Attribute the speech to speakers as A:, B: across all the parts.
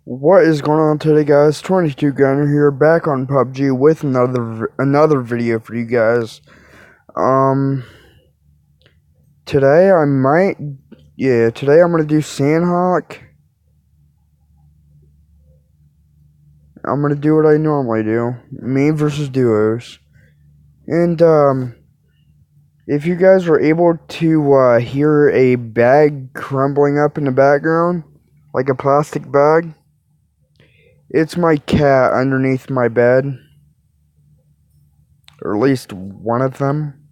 A: What is going on today, guys? 22 Gunner here, back on PUBG with another video for you guys. Um, today I might, today I'm gonna do Sandhawk. I'm gonna do what I normally do, me versus duos. And if you guys were able to hear a bag crumbling up in the background, like a plastic bag, it's my cat underneath my bed, or at least one of them.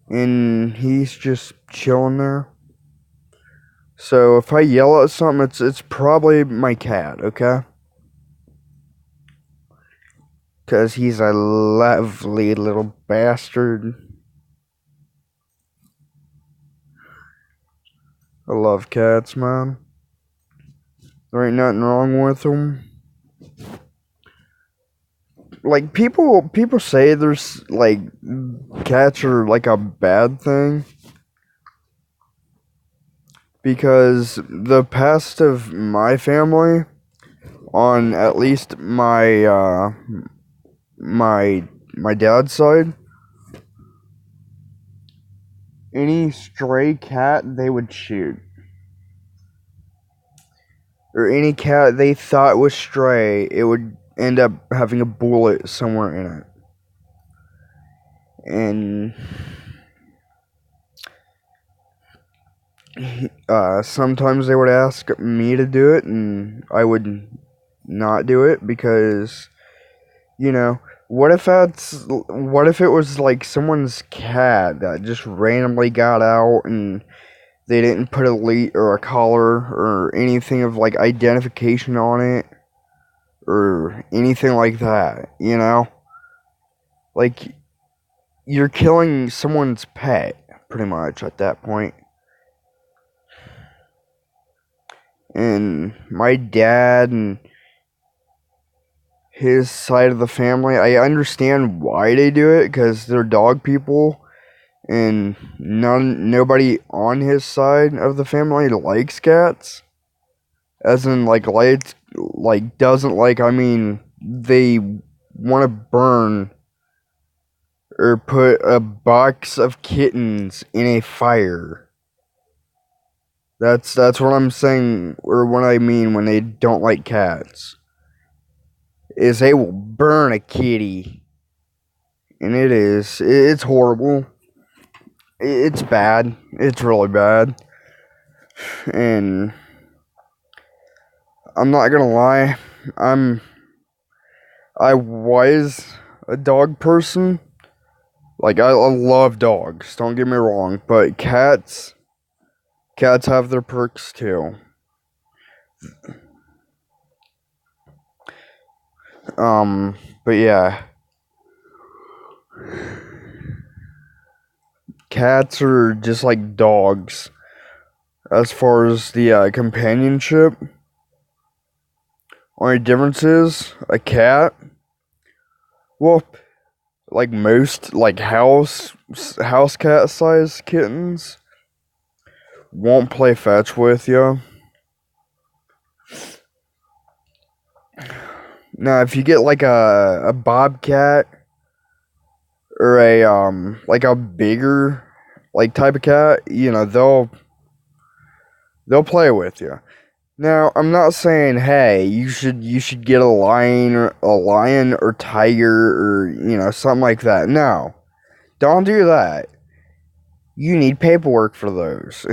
A: And he's just chilling there. So if I yell at something, it's probably my cat, okay? Because he's a lovely little bastard. I love cats, man. There ain't nothing wrong with them. Like, people say there's, like, cats are, like, a bad thing. Because the past of my family, on at least my dad's side, any stray cat they would shoot. Or any cat they thought was stray, it would end up having a bullet somewhere in it. And sometimes they would ask me to do it, and I would not do it because, what if it was like someone's cat that just randomly got out and they didn't put a lead or a collar or anything of like identification on it or anything like that, Like, you're killing someone's pet, pretty much, at that point. And my dad and his side of the family, I understand why they do it, because they're dog people, and nobody on his side of the family likes cats. As in, doesn't like, I mean, they want to burn or put a box of kittens in a fire. That's what I'm saying, or what I mean when they don't like cats. Is they will burn a kitty. And it's horrible. It's bad. It's really bad. And I'm not gonna lie, I was a dog person. Like, I love dogs, don't get me wrong, but cats have their perks too. But yeah. Cats are just like dogs as far as the companionship. Only difference is a cat, well, like most like house cat size kittens, won't play fetch with you. Now, if you get like a bobcat or a like a bigger like type of cat, they'll play with you. Now, I'm not saying, hey, you should get a lion or tiger or something like that. No, don't do that. You need paperwork for those.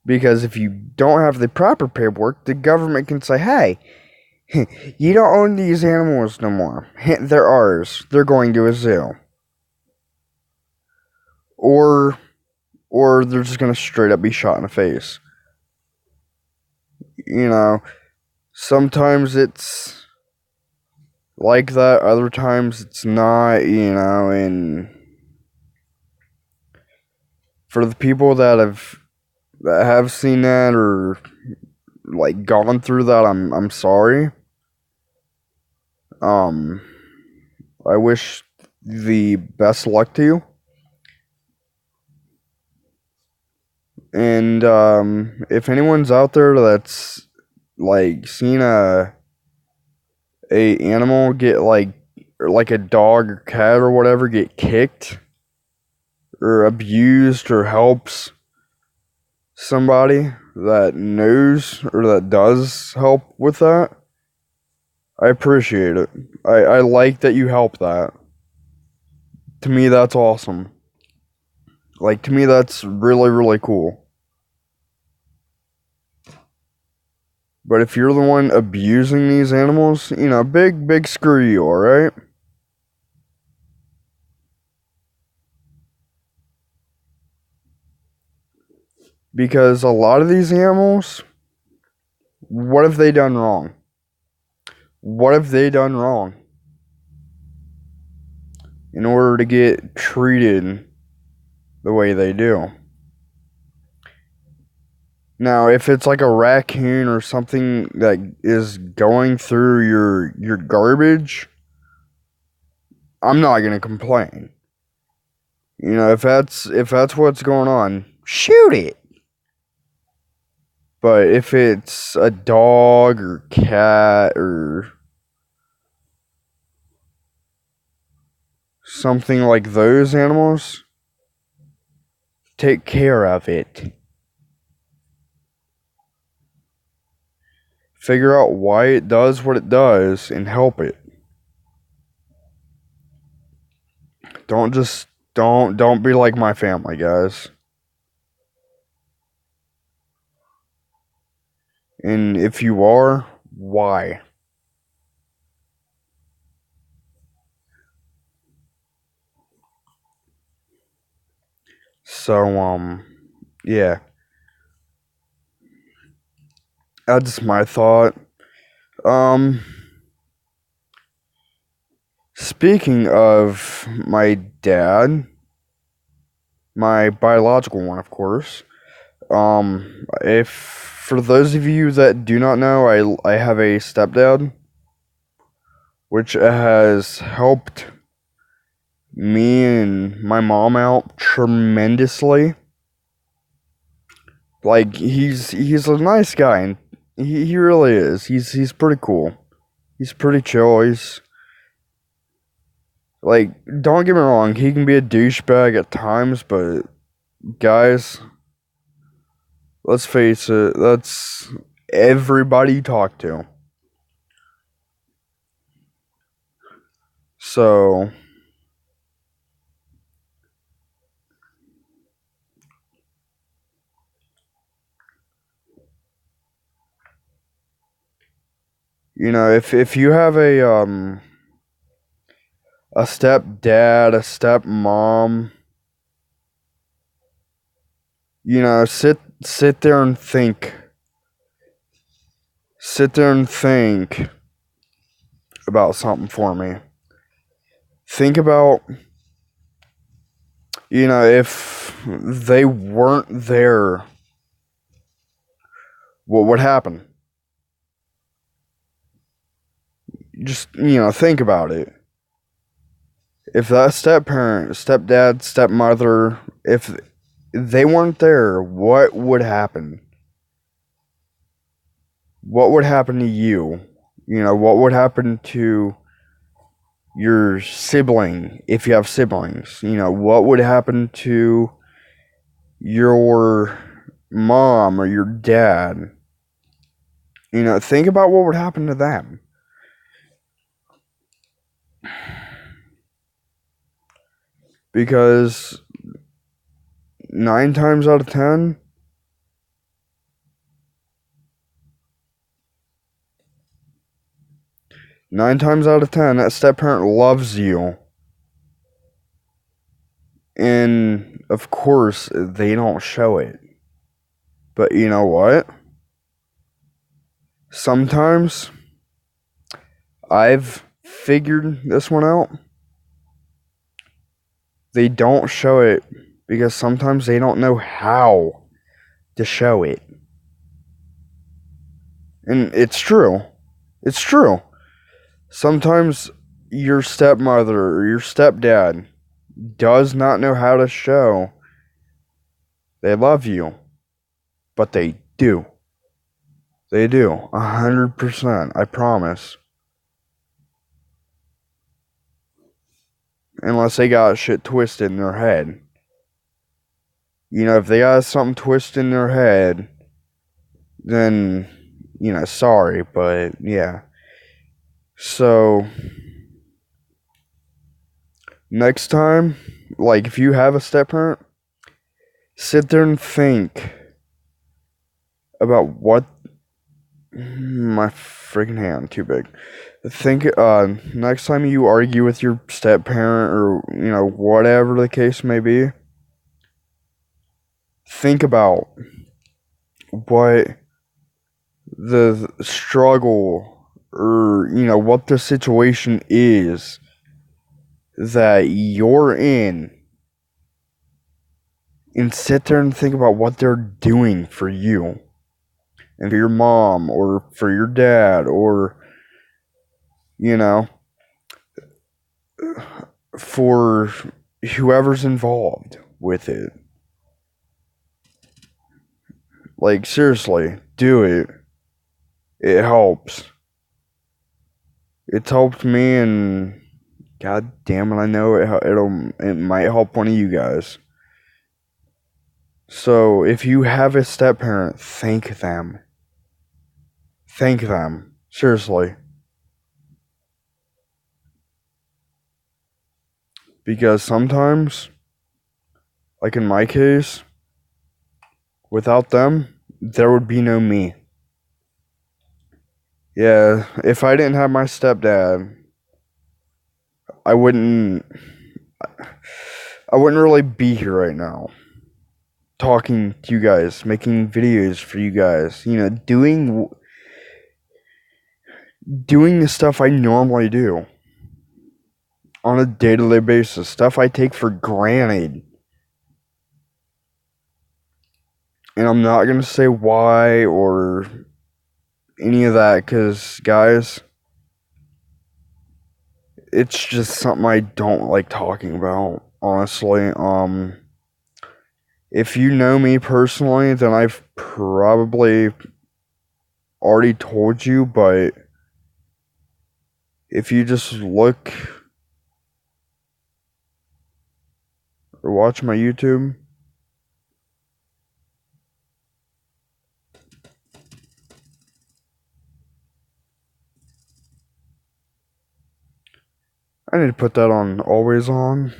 A: Because if you don't have the proper paperwork, the government can say, hey, you don't own these animals no more. They're ours. They're going to a zoo. Or they're just going to straight up be shot in the face. Sometimes it's like that, other times it's not, and for the people that have seen that or like gone through that, I'm sorry. I wish the best luck to you. And if anyone's out there that's like seen a animal get like a dog or cat or whatever get kicked or abused or helps somebody that knows or that does help with that, I appreciate it. I like that you help that. To me, that's awesome. Like, to me, that's really, really cool. But if you're the one abusing these animals, big screw you, alright? Because a lot of these animals, what have they done wrong? What have they done wrong in order to get treated the way they do? Now, if it's like a raccoon or something that is going through your garbage, I'm not gonna complain. If that's what's going on, shoot it. But if it's a dog or cat or something like those animals, take care of it. Figure out why it does what it does and help it. Don't be like my family, guys. And if you are, why? So, yeah. That's my thought. Um, Speaking of my dad, my biological one, of course. If for those of you that do not know, I have a stepdad, which has helped me and my mom out tremendously. Like he's a nice guy, and he really is. He's pretty cool. He's pretty chill. He's like, don't get me wrong, he can be a douchebag at times, but guys, let's face it, that's everybody you talk to. So, if you have a stepdad, a stepmom, sit there and think. Sit there and think about something for me. Think about, if they weren't there, what would happen? Just, think about it. If that step-parent, stepdad, stepmother, if they weren't there, what would happen? What would happen to you? What would happen to your sibling if you have siblings? What would happen to your mom or your dad? Think about what would happen to them. Because 9 times out of 10, that step parent loves you. And of course, they don't show it. But you know what? Sometimes I've figured this one out. They don't show it because sometimes they don't know how to show it. And it's true. It's true. Sometimes your stepmother or your stepdad does not know how to show they love you. but they do. They do. 100%. I promise. Unless they got shit twisted in their head. You know, if they got something twisted in their head, then, you know, sorry, but yeah. So, next time, like, if you have a step parent, sit there and think about what. My freaking hand, too big. Think, next time you argue with your step parent or, you know, whatever the case may be, think about what the struggle or, you know, what the situation is that you're in, and sit there and think about what they're doing for you and for your mom or for your dad or, you know, for whoever's involved with it. Like, seriously, do it. It helps. It's helped me, and god damn it, I know it might help one of you guys. So, if you have a step parent, thank them. Thank them. Seriously. Because sometimes, like in my case, without them, there would be no me. Yeah, if I didn't have my stepdad, I wouldn't really be here right now. Talking to you guys, making videos for you guys, you know, doing the stuff I normally do on a day-to-day basis, stuff I take for granted. And I'm not going to say why or any of that, because, guys, it's just something I don't like talking about, honestly. If you know me personally, then I've probably already told you, but if you just look or watch my YouTube, I need to put that on always on.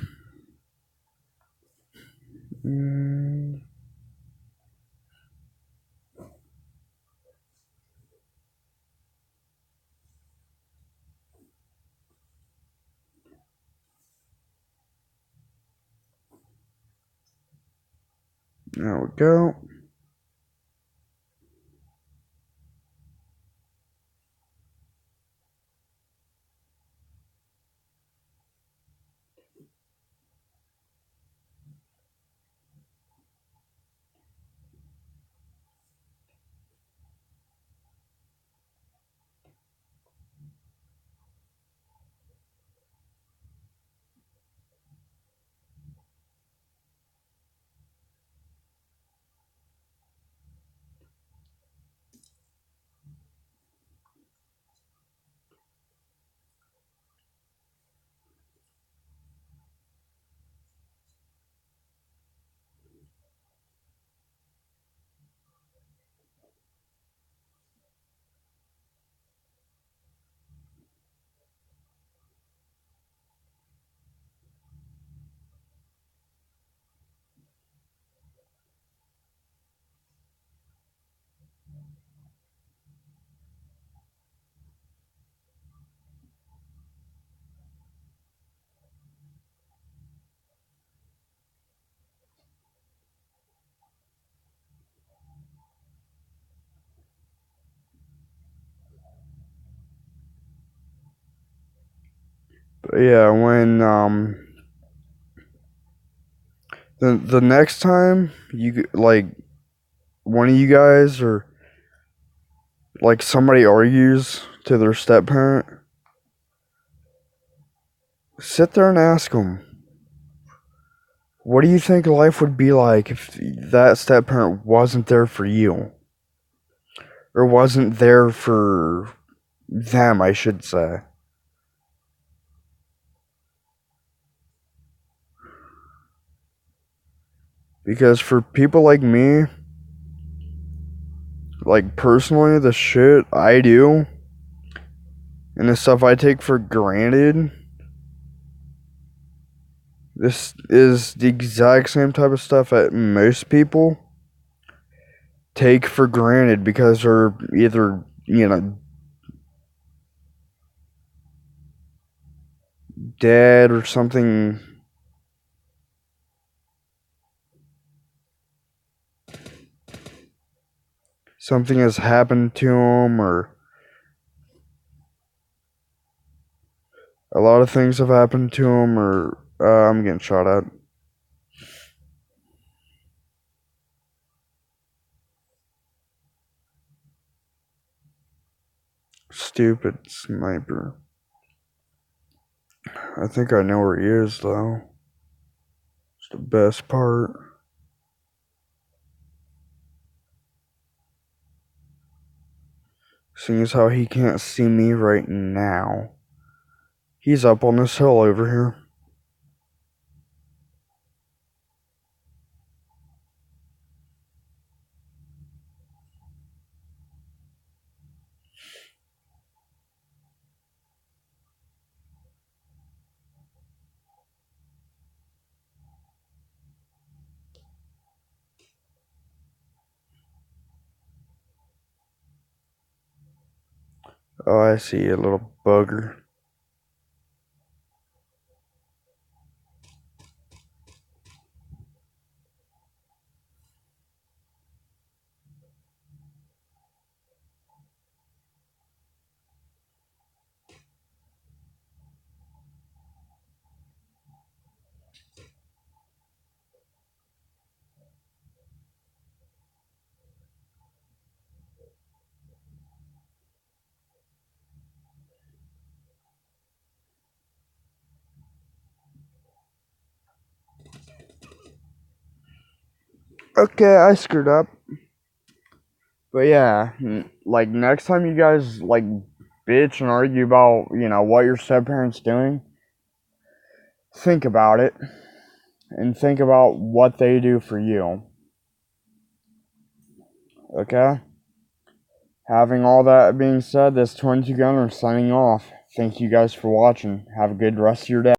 A: There we go. But yeah, when the next time you like one of you guys or like somebody argues to their step parent, sit there and ask them, What do you think life would be like if that step parent wasn't there for you? Or wasn't there for them, I should say. Because for people like me, like personally, the shit I do and the stuff I take for granted, this is the exact same type of stuff that most people take for granted because they're either, dead or something. Something has happened to them, or a lot of things have happened to them, or I'm getting shot at. Stupid sniper. I think I know where he is, though. It's the best part. Seeing as how he can't see me right now. He's up on this hill over here. Oh, I see a little bugger. Okay, I screwed up. But yeah, like next time you guys like bitch and argue about, what your step parents doing, think about it and think about what they do for you. Okay? Having all that being said, this 22 Gunner signing off. Thank you guys for watching. Have a good rest of your day.